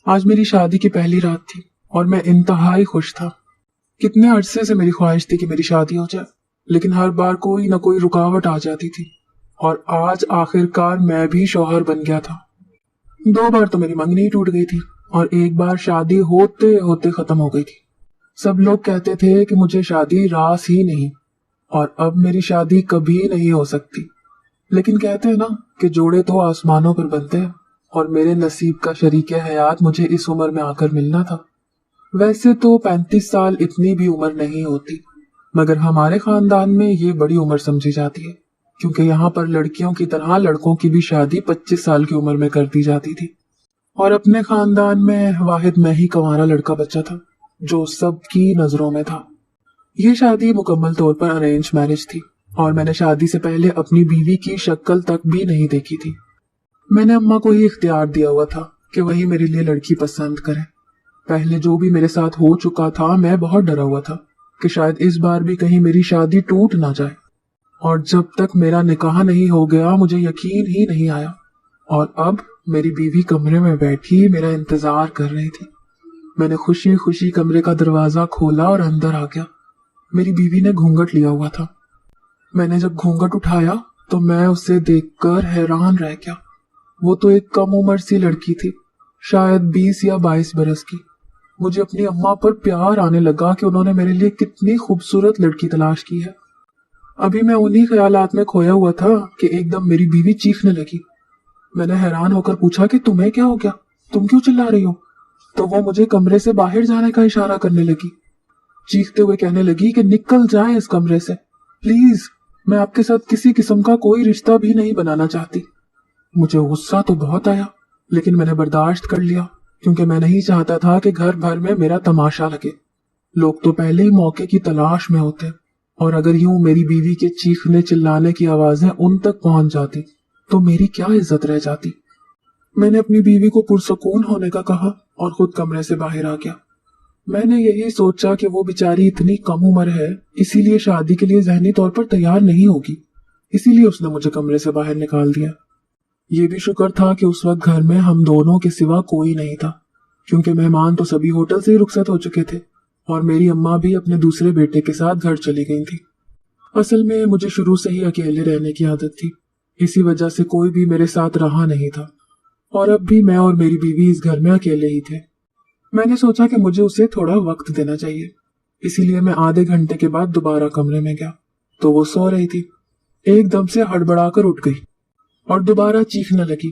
आज मेरी शादी की पहली रात थी और मैं इंतहाई खुश था। कितने अरसे से मेरी ख्वाहिश थी कि मेरी शादी हो जाए, लेकिन हर बार कोई न कोई रुकावट आ जाती थी और आज आखिरकार मैं भी शौहर बन गया था। 2 बार तो मेरी मंगनी टूट गई थी और एक बार शादी होते होते खत्म हो गई थी। सब लोग कहते थे कि मुझे शादी रास ही नहीं और अब मेरी शादी कभी नहीं हो सकती। लेकिन कहते हैं ना कि जोड़े तो आसमानों पर बनते हैं और मेरे नसीब का शरीके हयात मुझे इस उम्र में आकर मिलना था। वैसे तो 35 साल इतनी भी उम्र नहीं होती, मगर हमारे खानदान में ये बड़ी उम्र समझी जाती है, क्योंकि यहाँ पर लड़कियों की तरह लड़कों की भी शादी 25 साल की उम्र में कर दी जाती थी। और अपने खानदान में वाहिद मैं ही कंवारा लड़का बच्चा था जो सबकी नजरों में था। ये शादी मुकम्मल तौर पर अरेंज मैरिज थी और मैंने शादी से पहले अपनी बीवी की शक्ल तक भी नहीं देखी थी। मैंने अम्मा को ही इख्तियार दिया हुआ था कि वही मेरे लिए लड़की पसंद करे। पहले जो भी मेरे साथ हो चुका था, मैं बहुत डरा हुआ था कि शायद इस बार भी कहीं मेरी शादी टूट ना जाए। और जब तक मेरा निकाह नहीं हो गया मुझे यकीन ही नहीं आया। और अब मेरी बीवी कमरे में बैठी मेरा इंतजार कर रही थी। मैंने खुशी खुशी कमरे का दरवाजा खोला और अंदर आ गया। मेरी बीवी ने घूंघट लिया हुआ था। मैंने जब घूंघट उठाया तो मैं उसे देखकर हैरान रह गया। वो तो एक कम उम्र सी लड़की थी, शायद 20 या 22 बरस की। मुझे अपनी अम्मा पर प्यार आने लगा कि उन्होंने मेरे लिए कितनी खूबसूरत लड़की तलाश की है। अभी मैं उन्हीं ख्यालात में खोया हुआ था कि एकदम मेरी बीवी चीखने लगी। मैंने हैरान होकर पूछा कि तुम्हें क्या हो गया, तुम क्यों चिल्ला रही हो? तो वो मुझे कमरे से बाहर जाने का इशारा करने लगी। चीखते हुए कहने लगी कि निकल जाए इस कमरे से प्लीज, मैं आपके साथ किसी किस्म का कोई रिश्ता भी नहीं बनाना चाहती। मुझे गुस्सा तो बहुत आया, लेकिन मैंने बर्दाश्त कर लिया, क्योंकि मैं नहीं चाहता था कि घर भर में मेरा तमाशा लगे। लोग तो पहले ही मौके की तलाश में होते, और अगर यूं मेरी बीवी के चीखने चिल्लाने की आवाजें उन तक पहुंच जाती तो मेरी क्या इज्जत रह जाती। मैंने अपनी बीवी को पुरसकून होने का कहा और खुद कमरे से बाहर आ गया। मैंने यही सोचा कि वो बेचारी इतनी कम उम्र है, इसीलिए शादी के लिए जहनी तौर पर तैयार नहीं होगी, इसीलिए उसने मुझे कमरे से बाहर निकाल दिया। ये भी शुक्र था कि उस वक्त घर में हम दोनों के सिवा कोई नहीं था, क्योंकि मेहमान तो सभी होटल से ही रुखसत हो चुके थे और मेरी अम्मा भी अपने दूसरे बेटे के साथ घर चली गई थी। असल में मुझे शुरू से ही अकेले रहने की आदत थी, इसी वजह से कोई भी मेरे साथ रहा नहीं था और अब भी मैं और मेरी बीवी इस घर में अकेले ही थे। मैंने सोचा कि मुझे उसे थोड़ा वक्त देना चाहिए, इसीलिए मैं आधे घंटे के बाद दोबारा कमरे में गया तो वो सो रही थी। एकदम से हड़बड़ाकर उठ गई और दोबारा चीखने लगी।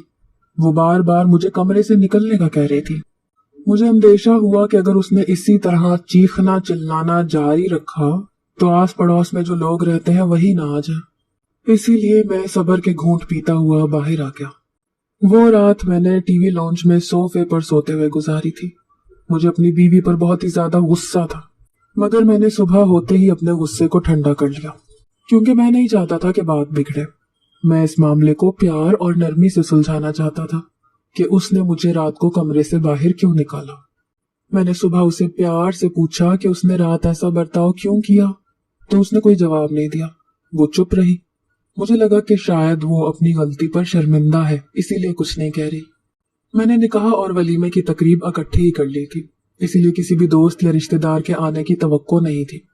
वो बार बार मुझे कमरे से निकलने का कह रही थी। मुझे अंदेशा हुआ कि अगर उसने इसी तरह चीखना चिल्लाना जारी रखा तो आस पड़ोस में जो लोग रहते हैं वही ना आ जाए। इसीलिए मैं सब्र के घूंट पीता हुआ बाहर आ गया। वो रात मैंने टीवी लॉन्च में सोफे पर सोते हुए गुजारी थी। मुझे अपनी बीवी पर बहुत ही ज्यादा गुस्सा था, मगर मैंने सुबह होते ही अपने गुस्से को ठंडा कर लिया, क्योंकि मैं नहीं चाहता था कि बात बिगड़े। मैं इस मामले को प्यार और नरमी से सुलझाना चाहता था कि उसने मुझे रात को कमरे से बाहर क्यों निकाला। मैंने सुबह उसे प्यार से पूछा कि उसने रात ऐसा बर्ताव क्यों किया, तो उसने कोई जवाब नहीं दिया, वो चुप रही। मुझे लगा कि शायद वो अपनी गलती पर शर्मिंदा है, इसीलिए कुछ नहीं कह रही। मैंने निकाह और वलीमे की तकरीब इकट्ठी ही कर ली थी, इसीलिए किसी भी दोस्त या रिश्तेदार के आने की तवक्को नहीं थी।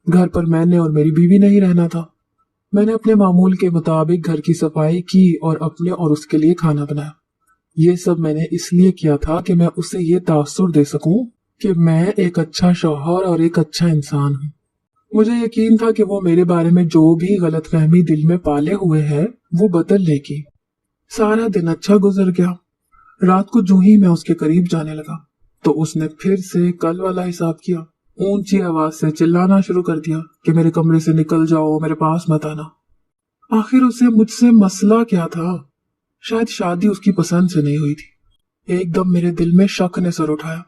घर पर मैंने और मेरी बीवी नहीं रहना था। मैंने अपने मामूल के मुताबिक घर की सफाई की और अपने और उसके लिए खाना बनाया। ये सब मैंने इसलिए किया था कि मैं उसे ये तासुर दे सकूं कि मैं एक अच्छा शौहर और एक अच्छा इंसान हूँ। मुझे यकीन था कि वो मेरे बारे में जो भी गलतफहमी दिल में पाले हुए है वो बदल लेगी। सारा दिन अच्छा गुजर गया। रात को जूं ही मैं उसके करीब जाने लगा तो उसने फिर से कल वाला हिसाब किया। ऊंची आवाज से चिल्लाना शुरू कर दिया कि मेरे कमरे से निकल जाओ, मेरे पास मत आना। आखिर उसे मुझसे मसला क्या था? शायद शादी उसकी पसंद से नहीं हुई थी। एकदम मेरे दिल में शक ने सर उठाया।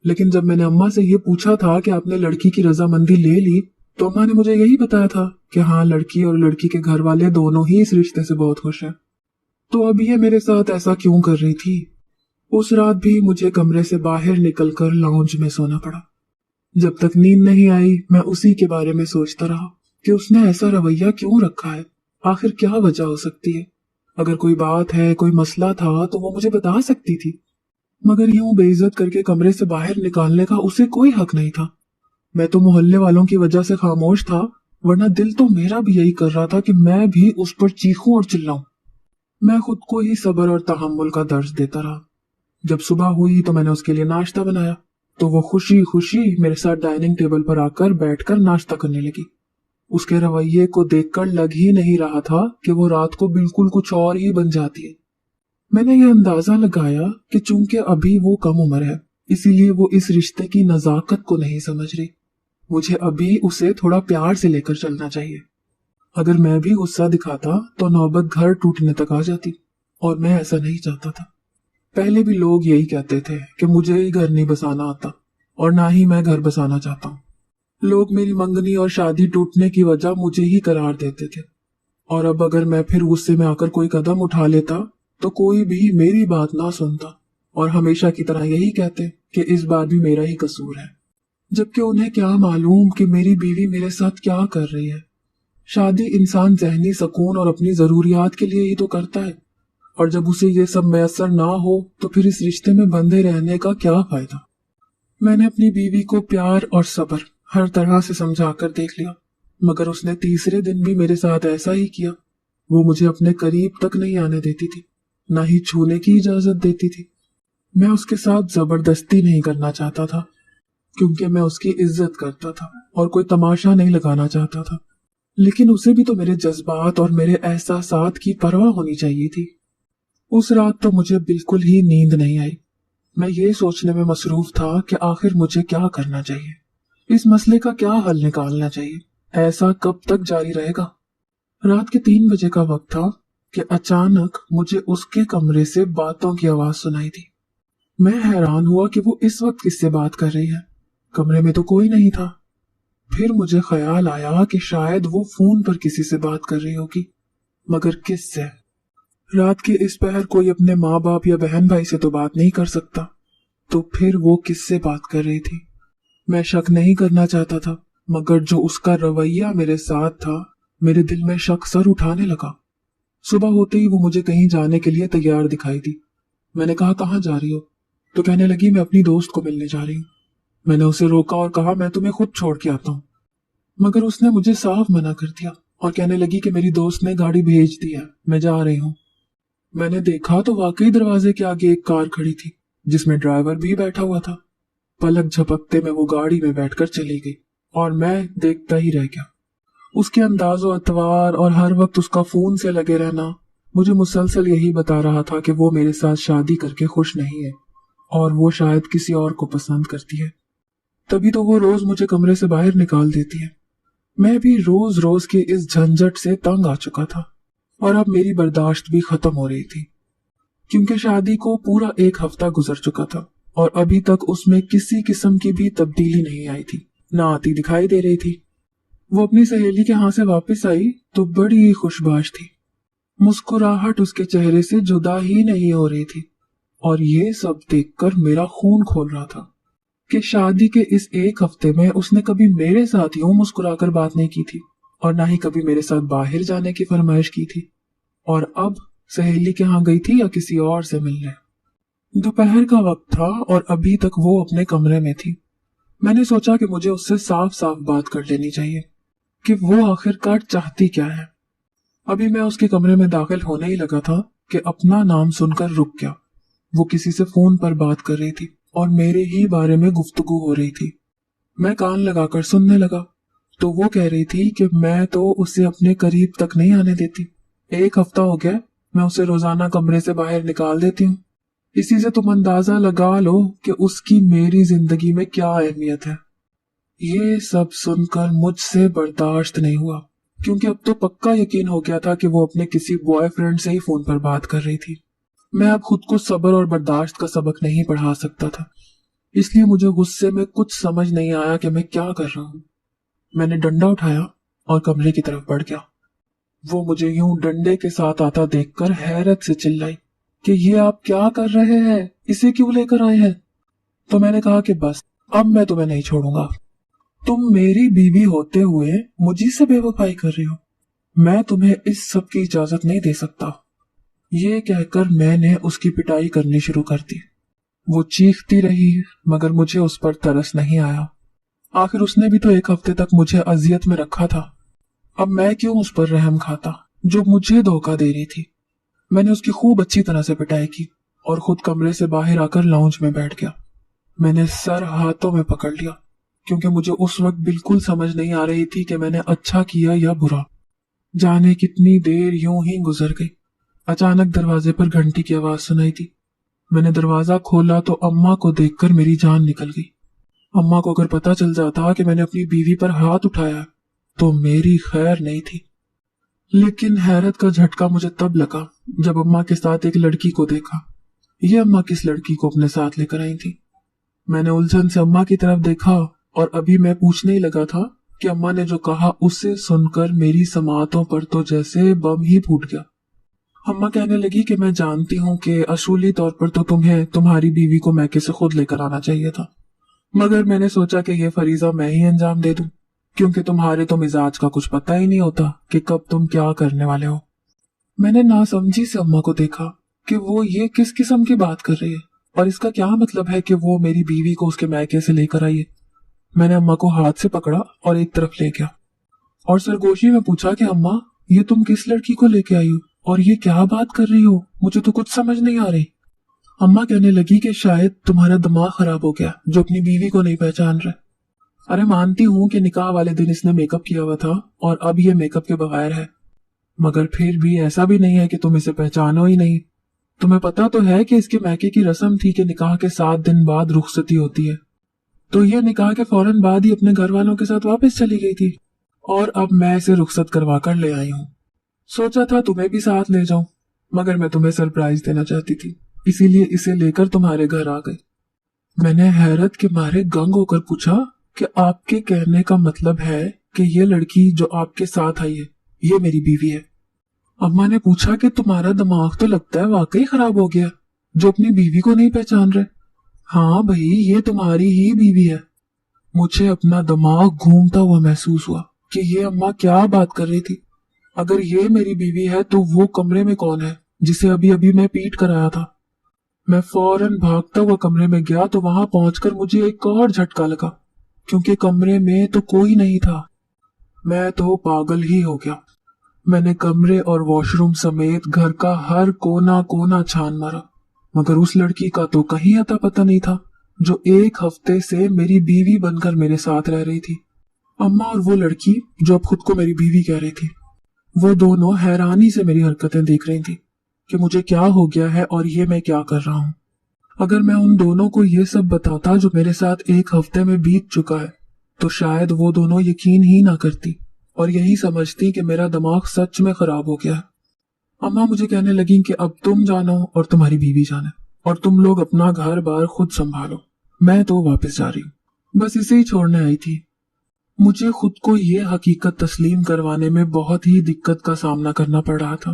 लेकिन जब मैंने अम्मा से ये पूछा था कि आपने लड़की की रजामंदी ले ली, तो अम्मा ने मुझे यही बताया था कि हाँ, लड़की और लड़की के घर वाले दोनों ही इस रिश्ते से बहुत खुश हैं। तो अब ये मेरे साथ ऐसा क्यों कर रही थी? उस रात भी मुझे कमरे से बाहर निकलकर लाउंज में सोना पड़ा। जब तक नींद नहीं आई मैं उसी के बारे में सोचता रहा कि उसने ऐसा रवैया क्यों रखा है। आखिर क्या वजह हो सकती है? अगर कोई बात है, कोई मसला था तो वो मुझे बता सकती थी। मगर यूं बेइज्जत करके कमरे से बाहर निकालने का उसे कोई हक नहीं था। मैं तो मोहल्ले वालों की वजह से खामोश था, वरना दिल तो मेरा भी यही कर रहा था कि मैं भी उस पर चीखूं और चिल्लाऊं। मैं खुद को ही सब्र और तहम्मुल का दर्ज देता रहा। जब सुबह हुई तो मैंने उसके लिए नाश्ता बनाया, तो वो खुशी खुशी मेरे साथ डाइनिंग टेबल पर आकर बैठकर नाश्ता करने लगी। उसके रवैये को देखकर लग ही नहीं रहा था कि वो रात को बिल्कुल कुछ और ही बन जाती है। मैंने ये अंदाजा लगाया कि चूंकि अभी वो कम उम्र है, इसीलिए वो इस रिश्ते की नजाकत को नहीं समझ रही। मुझे अभी उसे थोड़ा प्यार से लेकर चलना चाहिए। अगर मैं भी गुस्सा दिखाता तो नौबत घर टूटने तक आ जाती, और मैं ऐसा नहीं चाहता था। पहले भी लोग यही कहते थे कि मुझे ही घर नहीं बसाना आता, और ना ही मैं घर बसाना चाहता हूँ। लोग मेरी मंगनी और शादी टूटने की वजह मुझे ही करार देते थे, और अब अगर मैं फिर गुस्से में आकर कोई कदम उठा लेता तो कोई भी मेरी बात ना सुनता, और हमेशा की तरह यही कहते कि इस बार भी मेरा ही कसूर है। जबकि उन्हें क्या मालूम कि मेरी बीवी मेरे साथ क्या कर रही है। शादी इंसान ज़हनी सुकून और अपनी ज़रूरियात के लिए ही तो करता है, और जब उसे ये सब मैसर ना हो तो फिर इस रिश्ते में बंधे रहने का क्या फायदा। मैंने अपनी बीवी को प्यार और सब्र हर तरह से समझा कर देख लिया, मगर उसने तीसरे दिन भी मेरे साथ ऐसा ही किया। वो मुझे अपने करीब तक नहीं आने देती थी, ना ही छूने की इजाजत देती थी। मैं उसके साथ जबरदस्ती नहीं करना चाहता था, क्योंकि मैं उसकी इज्जत करता था और कोई तमाशा नहीं लगाना चाहता था। लेकिन उसे भी तो मेरे जज्बात और मेरे एहसासात की परवाह होनी चाहिए थी। उस रात तो मुझे बिल्कुल ही नींद नहीं आई। मैं ये सोचने में मसरूफ था कि आखिर मुझे क्या करना चाहिए, इस मसले का क्या हल निकालना चाहिए। ऐसा कब तक जारी रहेगा। रात के 3 बजे का वक्त था कि अचानक मुझे उसके कमरे से बातों की आवाज सुनाई दी। मैं हैरान हुआ कि वो इस वक्त किससे बात कर रही है। कमरे में तो कोई नहीं था। फिर मुझे ख्याल आया कि शायद वो फोन पर किसी से बात कर रही होगी, मगर किससे। रात के इस पहर कोई अपने माँ बाप या बहन भाई से तो बात नहीं कर सकता, तो फिर वो किससे बात कर रही थी। मैं शक नहीं करना चाहता था, मगर जो उसका रवैया मेरे साथ था, मेरे दिल में शक सर उठाने लगा। सुबह होते ही वो मुझे कहीं जाने के लिए तैयार दिखाई दी। मैंने कहा, कहाँ जा रही हो? तो कहने लगी, मैं अपनी दोस्त को मिलने जा रही हूँ। मैंने उसे रोका और कहा, मैं तुम्हें खुद छोड़ के आता हूँ। मगर उसने मुझे साफ मना कर दिया और कहने लगी कि मेरी दोस्त ने गाड़ी भेज दी है, मैं जा रही हूँ। मैंने देखा तो वाकई दरवाजे के आगे एक कार खड़ी थी, जिसमें ड्राइवर भी बैठा हुआ था। पलक झपकते में वो गाड़ी में बैठकर चली गई, और मैं देखता ही रह गया। उसके अंदाजो अतवार और हर वक्त उसका फोन से लगे रहना मुझे मुसलसल यही बता रहा था कि वो मेरे साथ शादी करके खुश नहीं है, और वो शायद किसी और को पसंद करती है। तभी तो वो रोज मुझे कमरे से बाहर निकाल देती है। मैं भी रोज रोज की इस झंझट से तंग आ चुका था, और अब मेरी बर्दाश्त भी खत्म हो रही थी, क्योंकि शादी को पूरा 1 हफ्ता गुजर चुका था और अभी तक उसमें किसी किस्म की भी तब्दीली नहीं आई थी, ना आती दिखाई दे रही थी। वो अपनी सहेली के यहाँ से वापस आई तो बड़ी खुशबाश थी। मुस्कुराहट उसके चेहरे से जुदा ही नहीं हो रही थी, और ये सब देखकर मेरा खून खोल रहा था कि शादी के इस 1 हफ्ते में उसने कभी मेरे साथ यूं मुस्कुराकर बात नहीं की थी, और ना ही कभी मेरे साथ बाहर जाने की फरमाइश की थी। और अब सहेली के यहाँ गई थी या किसी और से मिलने। दोपहर का वक्त था और अभी तक वो अपने कमरे में थी। मैंने सोचा कि मुझे उससे साफ साफ बात कर लेनी चाहिए कि वो आखिरकार चाहती क्या है। अभी मैं उसके कमरे में दाखिल होने ही लगा था कि अपना नाम सुनकर रुक गया। वो किसी से फोन पर बात कर रही थी और मेरे ही बारे में गुफ्तगू हो रही थी। मैं कान लगाकर सुनने लगा तो वो कह रही थी कि मैं तो उसे अपने करीब तक नहीं आने देती। 1 हफ्ता हो गया, मैं उसे रोजाना कमरे से बाहर निकाल देती हूँ। इसी से तुम अंदाजा लगा लो कि उसकी मेरी जिंदगी में क्या अहमियत है। ये सब सुनकर मुझसे बर्दाश्त नहीं हुआ, क्योंकि अब तो पक्का यकीन हो गया था कि वो अपने किसी बॉयफ्रेंड से ही फोन पर बात कर रही थी। मैं अब खुद को सब्र और बर्दाश्त का सबक नहीं पढ़ा सकता था, इसलिए मुझे गुस्से में कुछ समझ नहीं आया कि मैं क्या कर रहा हूँ। मैंने डंडा उठाया और कमरे की तरफ बढ़ गया। वो मुझे यूं डंडे के साथ आता देखकर हैरत से चिल्लाई कि ये आप क्या कर रहे हैं, इसे क्यों लेकर आए हैं? तो मैंने कहा कि बस अब मैं तुम्हें नहीं छोड़ूंगा। तुम मेरी बीवी होते हुए मुझी से बेवफाई कर रही हो, मैं तुम्हें इस सब की इजाजत नहीं दे सकता। ये कहकर मैंने उसकी पिटाई करनी शुरू कर दी। वो चीखती रही मगर मुझे उस पर तरस नहीं आया। आखिर उसने भी तो 1 हफ्ते तक मुझे अजियत में रखा था। अब मैं क्यों उस पर रहम खाता जो मुझे धोखा दे रही थी। मैंने उसकी खूब अच्छी तरह से पिटाई की और खुद कमरे से बाहर आकर लाउंज में बैठ गया। मैंने सर हाथों में पकड़ लिया क्योंकि मुझे उस वक्त बिल्कुल समझ नहीं आ रही थी कि मैंने अच्छा किया या बुरा। जाने कितनी देर यूं ही गुजर गई। अचानक दरवाजे पर घंटी की आवाज सुनाई दी। मैंने दरवाजा खोला तो अम्मा को देखकर मेरी जान निकल गई। अम्मा को अगर पता चल जाता कि मैंने अपनी बीवी पर हाथ उठाया तो मेरी खैर नहीं थी। लेकिन हैरत का झटका मुझे तब लगा जब अम्मा के साथ एक लड़की को देखा। ये अम्मा किस लड़की को अपने साथ लेकर आई थी? मैंने उलझन से अम्मा की तरफ देखा और अभी मैं पूछने ही लगा था कि अम्मा ने जो कहा उसे सुनकर मेरी समातों पर तो जैसे बम ही फूट गया। अम्मा कहने लगी कि मैं जानती हूँ कि असूली तौर पर तो तुम्हें तुम्हारी बीवी को मैके से खुद लेकर आना चाहिए था, मगर मैंने सोचा कि यह फरीजा मैं ही अंजाम दे दूं, क्योंकि तुम्हारे तो मिजाज का कुछ पता ही नहीं होता कि कब तुम क्या करने वाले हो। मैंने नासमझी से अम्मा को देखा कि वो ये किस किस्म की बात कर रही है और इसका क्या मतलब है कि वो मेरी बीवी को उसके मैके से लेकर आई है। मैंने अम्मा को हाथ से पकड़ा और एक तरफ ले गया और सरगोशी में पूछा कि अम्मा, ये तुम किस लड़की को लेके आई हो और ये क्या बात कर रही हो? मुझे तो कुछ समझ नहीं आ रही। अम्मा कहने लगी कि शायद तुम्हारा दिमाग खराब हो गया जो अपनी बीवी को नहीं पहचान रहे। अरे मानती हूँ कि निकाह वाले दिन इसने मेकअप किया हुआ था और अब ये मेकअप के बगैर है, मगर फिर भी ऐसा भी नहीं है कि तुम इसे पहचानो ही नहीं। तुम्हें पता तो है कि इसके मैके की रस्म थी कि निकाह के 7 दिन बाद रुखसती होती है, तो ये निकाह के फौरन बाद ही अपने घर वालों के साथ वापस चली गई थी और अब मैं इसे रुखसत करवा कर ले आई हूँ। सोचा था तुम्हें भी साथ ले जाऊं, मगर मैं तुम्हें सरप्राइज देना चाहती थी, इसीलिए इसे लेकर तुम्हारे घर आ गई। मैंने हैरत के मारे गंग होकर पूछा कि आपके कहने का मतलब है कि ये लड़की जो आपके साथ आई है ये मेरी बीवी है? अम्मा ने पूछा कि तुम्हारा दिमाग तो लगता है वाकई खराब हो गया जो अपनी बीवी को नहीं पहचान रहे। हाँ भाई, ये तुम्हारी ही बीवी है। मुझे अपना दिमाग घूमता हुआ महसूस हुआ कि ये अम्मा क्या बात कर रही थी। अगर ये मेरी बीवी है तो वो कमरे में कौन है जिसे अभी अभी मैं पीट कर आया था? मैं फौरन भागता हुआ कमरे में गया तो वहां पहुंचकर मुझे एक और झटका लगा, क्योंकि कमरे में तो कोई नहीं था। मैं तो पागल ही हो गया। मैंने कमरे और वॉशरूम समेत घर का हर कोना कोना छान मारा, मगर उस लड़की का तो कहीं अता पता नहीं था जो 1 हफ्ते से मेरी बीवी बनकर मेरे साथ रह रही थी। अम्मा और वो लड़की जो अब खुद को मेरी बीवी कह रही थी, वो दोनों हैरानी से मेरी हरकतें देख रही थी कि मुझे क्या हो गया है और ये मैं क्या कर रहा हूँ। अगर मैं उन दोनों को ये सब बताता जो मेरे साथ 1 हफ्ते में बीत चुका है तो शायद वो दोनों यकीन ही ना करती और यही समझती कि मेरा दिमाग सच में खराब हो गया है। अम्मा मुझे कहने लगी कि अब तुम जानो और तुम्हारी बीवी जाने और तुम लोग अपना घर बार खुद संभालो, मैं तो वापस जा रही हूँ, बस इसे ही छोड़ने आई थी। मुझे खुद को ये हकीकत तस्लीम करवाने में बहुत ही दिक्कत का सामना करना पड़ रहा था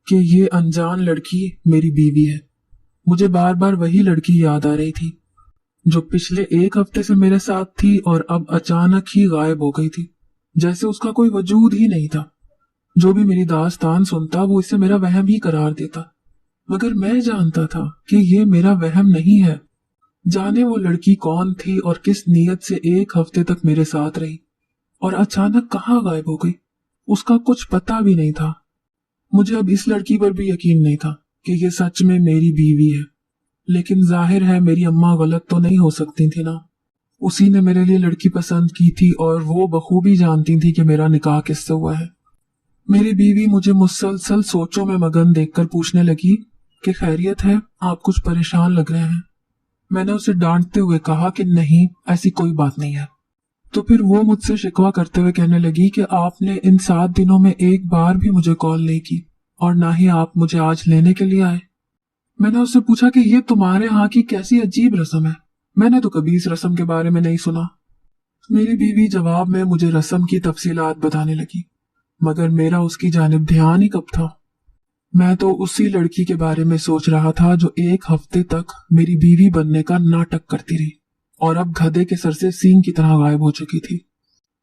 कि ये अनजान लड़की मेरी बीवी है। मुझे बार बार वही लड़की याद आ रही थी जो पिछले 1 हफ्ते से मेरे साथ थी और अब अचानक ही गायब हो गई थी, जैसे उसका कोई वजूद ही नहीं था। जो भी मेरी दास्तान सुनता वो इसे मेरा वहम ही करार देता, मगर मैं जानता था कि ये मेरा वहम नहीं है। जाने वो लड़की कौन थी और किस नीयत से 1 हफ्ते तक मेरे साथ रही और अचानक कहाँ गायब हो गई, उसका कुछ पता भी नहीं था। मुझे अब इस लड़की पर भी यकीन नहीं था कि ये सच में मेरी बीवी है, लेकिन जाहिर है मेरी अम्मा गलत तो नहीं हो सकती थी ना। उसी ने मेरे लिए लड़की पसंद की थी और वो बखूबी जानती थी कि मेरा निकाह किससे हुआ है। मेरी बीवी मुझे मुसलसल सोचों में मगन देखकर पूछने लगी कि खैरियत है, आप कुछ परेशान लग रहे हैं। मैंने उसे डांटते हुए कहा कि नहीं, ऐसी कोई बात नहीं है। तो फिर वो मुझसे शिकवा करते हुए कहने लगी कि आपने इन 7 दिनों में एक बार भी मुझे कॉल नहीं की और ना ही आप मुझे आज लेने के लिए आए। मैंने उससे पूछा कि ये तुम्हारे यहाँ की कैसी अजीब रस्म है, मैंने तो कभी इस रस्म के बारे में नहीं सुना। मेरी बीवी जवाब में मुझे रस्म की तफसीलात बताने लगी, मगर मेरा उसकी जानिब ध्यान ही कब था। मैं तो उसी लड़की के बारे में सोच रहा था जो 1 हफ्ते तक मेरी बीवी बनने का नाटक करती रही और अब गधे के सर से सींग की तरह गायब हो चुकी थी।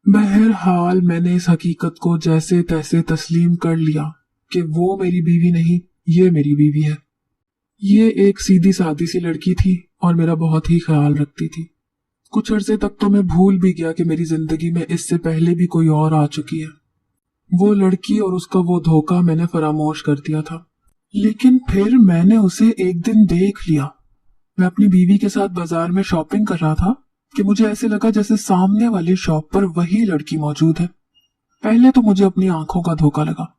बहरहाल मैंने इस हकीकत को जैसे तैसे तस्लीम कर लिया कि वो मेरी बीवी नहीं, ये मेरी बीवी है। ये एक सीधी सादी सी लड़की थी और मेरा बहुत ही ख्याल रखती थी। कुछ अरसे तक तो मैं भूल भी गया कि मेरी जिंदगी में इससे पहले भी कोई और आ चुकी है। वो लड़की और उसका वो धोखा मैंने फरामोश कर दिया था। लेकिन फिर मैंने उसे एक दिन देख लिया। मैं अपनी बीवी के साथ बाजार में शॉपिंग कर रहा था कि मुझे ऐसे लगा जैसे सामने वाली शॉप पर वही लड़की मौजूद है। पहले तो मुझे अपनी आंखों का धोखा लगा,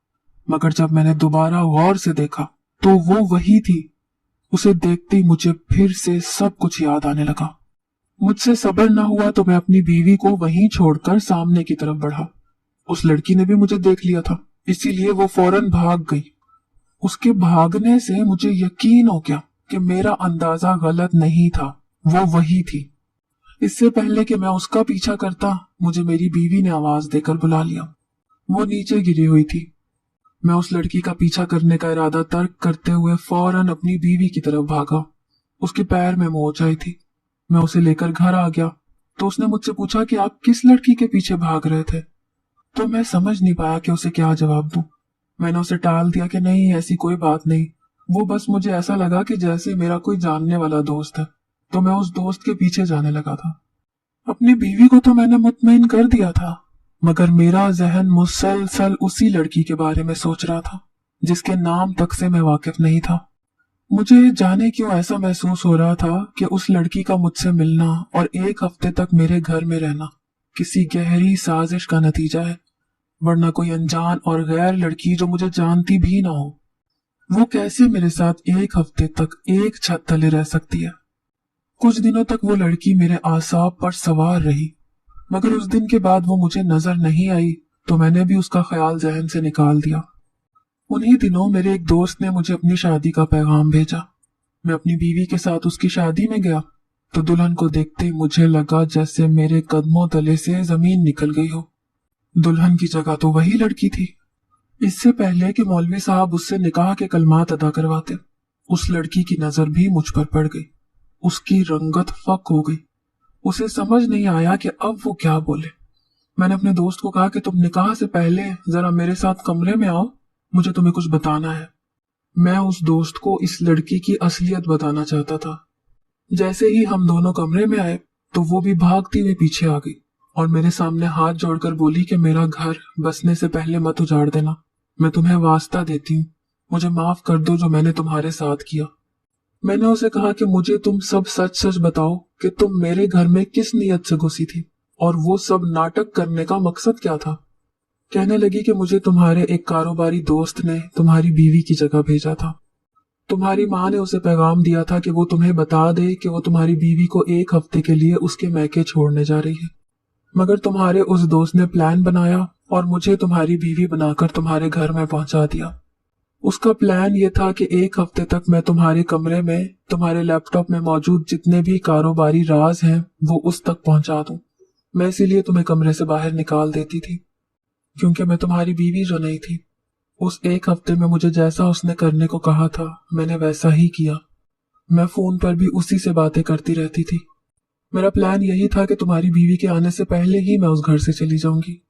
मगर जब मैंने दोबारा गौर से देखा तो वो वही थी। उसे देखते ही मुझे फिर से सब कुछ याद आने लगा। मुझसे सब्र न हुआ तो मैं अपनी बीवी को वहीं छोड़कर सामने की तरफ बढ़ा। उस लड़की ने भी मुझे देख लिया था, इसीलिए वो फौरन भाग गई। उसके भागने से मुझे यकीन हो गया कि मेरा अंदाजा गलत नहीं था, वो वही थी। इससे पहले कि मैं उसका पीछा करता, मुझे मेरी बीवी ने आवाज देकर बुला लिया। वो नीचे गिरी हुई थी। मैं उस लड़की का पीछा करने का इरादा तर्क करते हुए फौरन अपनी बीवी की तरफ भागा। उसके पैर में मोच आई थी। मैं उसे लेकर घर आ गया तो उसने मुझसे पूछा कि आप किस लड़की के पीछे भाग रहे थे। तो मैं समझ नहीं पाया कि उसे क्या जवाब दूं। मैंने उसे टाल दिया कि नहीं, ऐसी कोई बात नहीं। वो बस मुझे ऐसा लगा कि जैसे मेरा कोई जानने वाला दोस्त है, तो मैं उस दोस्त के पीछे जाने लगा था। अपनी बीवी को तो मैंने मुतमईन कर दिया था, मगर मेरा जहन मुसलसल उसी लड़की के बारे में सोच रहा था जिसके नाम तक से मैं वाकिफ नहीं था। मुझे जाने क्यों ऐसा महसूस हो रहा था कि उस लड़की का मुझसे मिलना और एक हफ्ते तक मेरे घर में रहना किसी गहरी साजिश का नतीजा है, वरना कोई अनजान और गैर लड़की जो मुझे जानती भी ना हो, वो कैसे मेरे साथ एक हफ्ते तक एक छत तले रह सकती है। कुछ दिनों तक वो लड़की मेरे आसाब पर सवार रही, मगर उस दिन के बाद वो मुझे नजर नहीं आई तो मैंने भी उसका ख्याल जहन से निकाल दिया। उन्हीं दिनों मेरे एक दोस्त ने मुझे अपनी शादी का पैगाम भेजा। मैं अपनी बीवी के साथ उसकी शादी में गया तो दुल्हन को देखते ही मुझे लगा जैसे मेरे कदमों तले से जमीन निकल गई हो। दुल्हन की जगह तो वही लड़की थी। इससे पहले कि मौलवी साहब उससे निकाह के कलमात अदा करवाते, उस लड़की की नजर भी मुझ पर पड़ गई। उसकी रंगत फक हो गई। उसे समझ नहीं आया कि अब वो क्या बोले। मैंने अपने दोस्त को कहा कि तुम निकाह से पहले जरा मेरे साथ कमरे में आओ, मुझे तुम्हें कुछ बताना है। मैं उस दोस्त को इस लड़की की असलियत बताना चाहता था। जैसे ही हम दोनों कमरे में आए तो वो भी भागती हुई पीछे आ गई और मेरे सामने हाथ जोड़कर बोली कि मेरा घर बसने से पहले मत उजाड़ देना, मैं तुम्हें वास्ता देती हूँ, मुझे माफ कर दो जो मैंने तुम्हारे साथ किया। मैंने उसे कहा कि मुझे तुम सब सच सच बताओ कि तुम मेरे घर में किस नीयत से घुसी थी और वो सब नाटक करने का मकसद क्या था। कहने लगी कि मुझे तुम्हारे एक कारोबारी दोस्त ने तुम्हारी बीवी की जगह भेजा था। तुम्हारी माँ ने उसे पैगाम दिया था कि वो तुम्हें बता दे कि वो तुम्हारी बीवी को एक हफ्ते के लिए उसके मैके छोड़ने जा रही है, मगर तुम्हारे उस दोस्त ने प्लान बनाया और मुझे तुम्हारी बीवी बनाकर तुम्हारे घर में पहुंचा दिया। उसका प्लान ये था कि एक हफ्ते तक मैं तुम्हारे कमरे में तुम्हारे लैपटॉप में मौजूद जितने भी कारोबारी राज हैं वो उस तक पहुंचा दूं। मैं इसीलिए तुम्हें कमरे से बाहर निकाल देती थी, क्योंकि मैं तुम्हारी बीवी जो नहीं थी। उस एक हफ्ते में मुझे जैसा उसने करने को कहा था मैंने वैसा ही किया। मैं फोन पर भी उसी से बातें करती रहती थी। मेरा प्लान यही था कि तुम्हारी बीवी के आने से पहले ही मैं उस घर से चली जाऊंगी।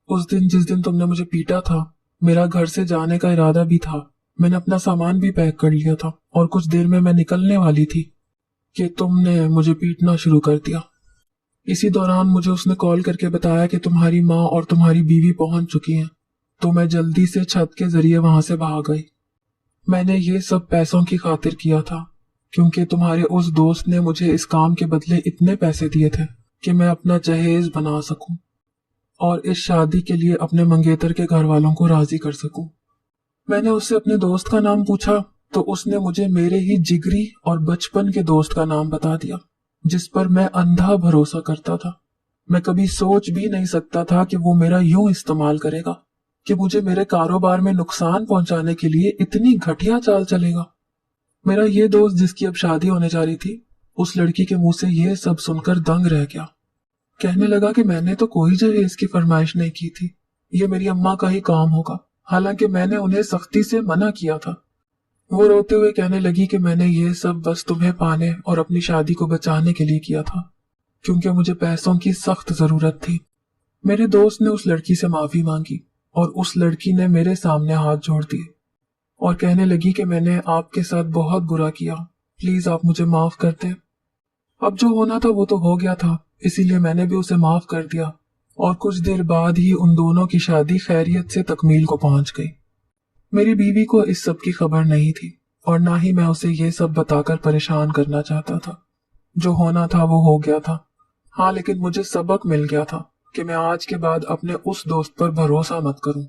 उस दिन जिस दिन तुमने मुझे पीटा था, मेरा घर से जाने का इरादा भी था। मैंने अपना सामान भी पैक कर लिया था और कुछ देर में मैं निकलने वाली थी कि तुमने मुझे पीटना शुरू कर दिया। इसी दौरान मुझे उसने कॉल करके बताया कि तुम्हारी माँ और तुम्हारी बीवी पहुंच चुकी हैं, तो मैं जल्दी से छत के जरिए वहां से भाग गई। मैंने ये सब पैसों की खातिर किया था, क्योंकि तुम्हारे उस दोस्त ने मुझे इस काम के बदले इतने पैसे दिए थे कि मैं अपना जहेज बना सकूं और इस शादी के लिए अपने मंगेतर के घर वालों को राजी कर सकूं। मैंने उससे अपने दोस्त का नाम पूछा तो उसने मुझे मेरे ही जिगरी और बचपन के दोस्त का नाम बता दिया, जिस पर मैं अंधा भरोसा करता था। मैं कभी सोच भी नहीं सकता था कि वो मेरा यूं इस्तेमाल करेगा, कि मुझे मेरे कारोबार में नुकसान पहुंचाने के लिए इतनी घटिया चाल चलेगा। मेरा ये दोस्त जिसकी अब शादी होने जा रही थी, उस लड़की के मुंह से ये सब सुनकर दंग रह गया। कहने लगा कि मैंने तो कोई जहेज की फरमाइश नहीं की थी, ये मेरी अम्मा का ही काम होगा, हालांकि मैंने उन्हें सख्ती से मना किया था। वो रोते हुए कहने लगी कि मैंने ये सब बस तुम्हें पाने और अपनी शादी को बचाने के लिए किया था, क्योंकि मुझे पैसों की सख्त जरूरत थी। मेरे दोस्त ने उस लड़की से माफी मांगी और उस लड़की ने मेरे सामने हाथ जोड़ दिए। اور کہنے لگی کہ میں نے آپ کے ساتھ بہت برا کیا، پلیز آپ مجھے معاف کر دیں۔ اب جو ہونا تھا وہ تو ہو گیا تھا، اسی لیے میں نے بھی اسے معاف کر دیا، اور کچھ دیر بعد ہی ان دونوں کی شادی خیریت سے تکمیل کو پہنچ گئی۔ میری بیوی کو اس سب کی خبر نہیں تھی، اور نہ ہی میں اسے یہ سب بتا کر پریشان کرنا چاہتا تھا۔ جو ہونا تھا وہ ہو گیا تھا۔ ہاں، لیکن مجھے سبق مل گیا تھا کہ میں آج کے بعد اپنے اس دوست پر بھروسہ مت کروں۔